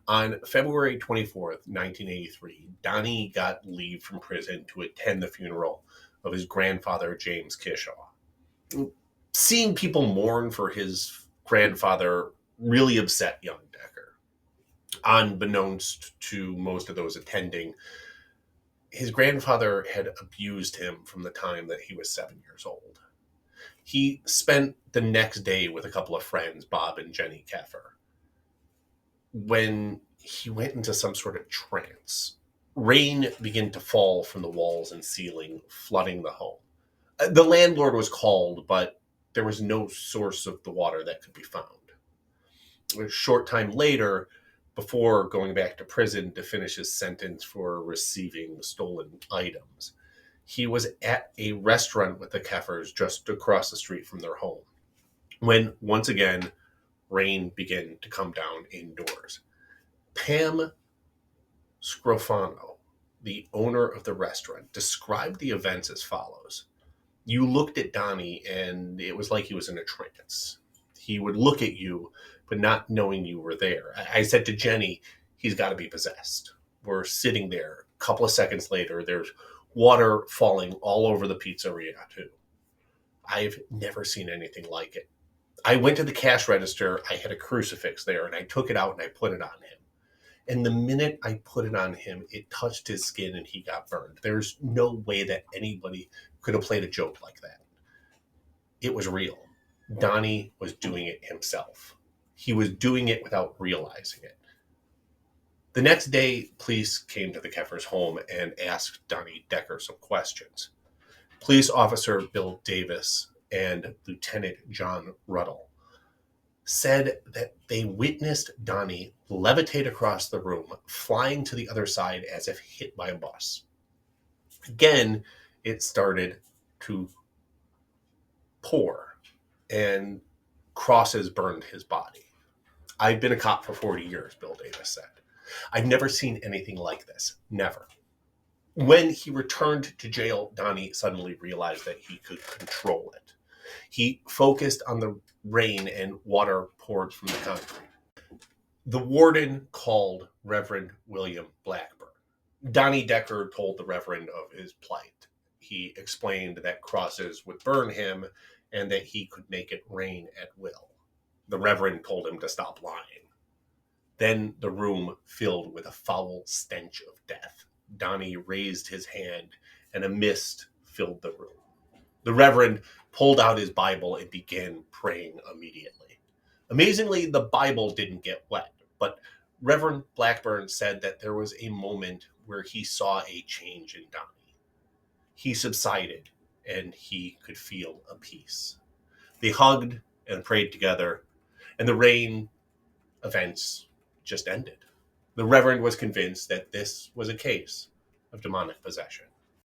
On February 24th, 1983, Donnie got leave from prison to attend the funeral of his grandfather, James Kishaw. Seeing people mourn for his grandfather really upset young Decker. Unbeknownst to most of those attending, his grandfather had abused him from the time that he was 7 years old. He spent the next day with a couple of friends, Bob and Jenny Keffer. When he went into some sort of trance, rain began to fall from the walls and ceiling, flooding the home. The landlord was called, but there was no source of the water that could be found. A short time later, before going back to prison to finish his sentence for receiving stolen items, he was at a restaurant with the Keffers just across the street from their home when, once again, rain began to come down indoors. Pam Scrofano, the owner of the restaurant, described the events as follows. You looked at Donnie and it was like he was in a trance. He would look at you, but not knowing you were there. I said to Jenny, he's got to be possessed. We're sitting there. A couple of seconds later, there's water falling all over the pizzeria, too. I've never seen anything like it. I went to the cash register. I had a crucifix there, and I took it out and I put it on him. And the minute I put it on him, it touched his skin and he got burned. There's no way that anybody could have played a joke like that. It was real. Donnie was doing it himself. He was doing it without realizing it. The next day, police came to the Keffers' home and asked Donnie Decker some questions. Police officer Bill Davis and Lieutenant John Ruddle said that they witnessed Donnie levitate across the room, flying to the other side as if hit by a bus. Again, it started to pour, and crosses burned his body. I've been a cop for 40 years, Bill Davis said. I've never seen anything like this. Never. When he returned to jail, Donnie suddenly realized that he could control it. He focused on the rain and water poured from the concrete. The warden called Reverend William Blackburn. Donnie Decker told the Reverend of his plight. He explained that crosses would burn him and that he could make it rain at will. The Reverend told him to stop lying. Then the room filled with a foul stench of death. Donnie raised his hand and a mist filled the room. The Reverend pulled out his Bible and began praying immediately. Amazingly, the Bible didn't get wet, but Reverend Blackburn said that there was a moment where he saw a change in Donnie. He subsided and he could feel a peace. They hugged and prayed together, and the rain events just ended. The Reverend was convinced that this was a case of demonic possession.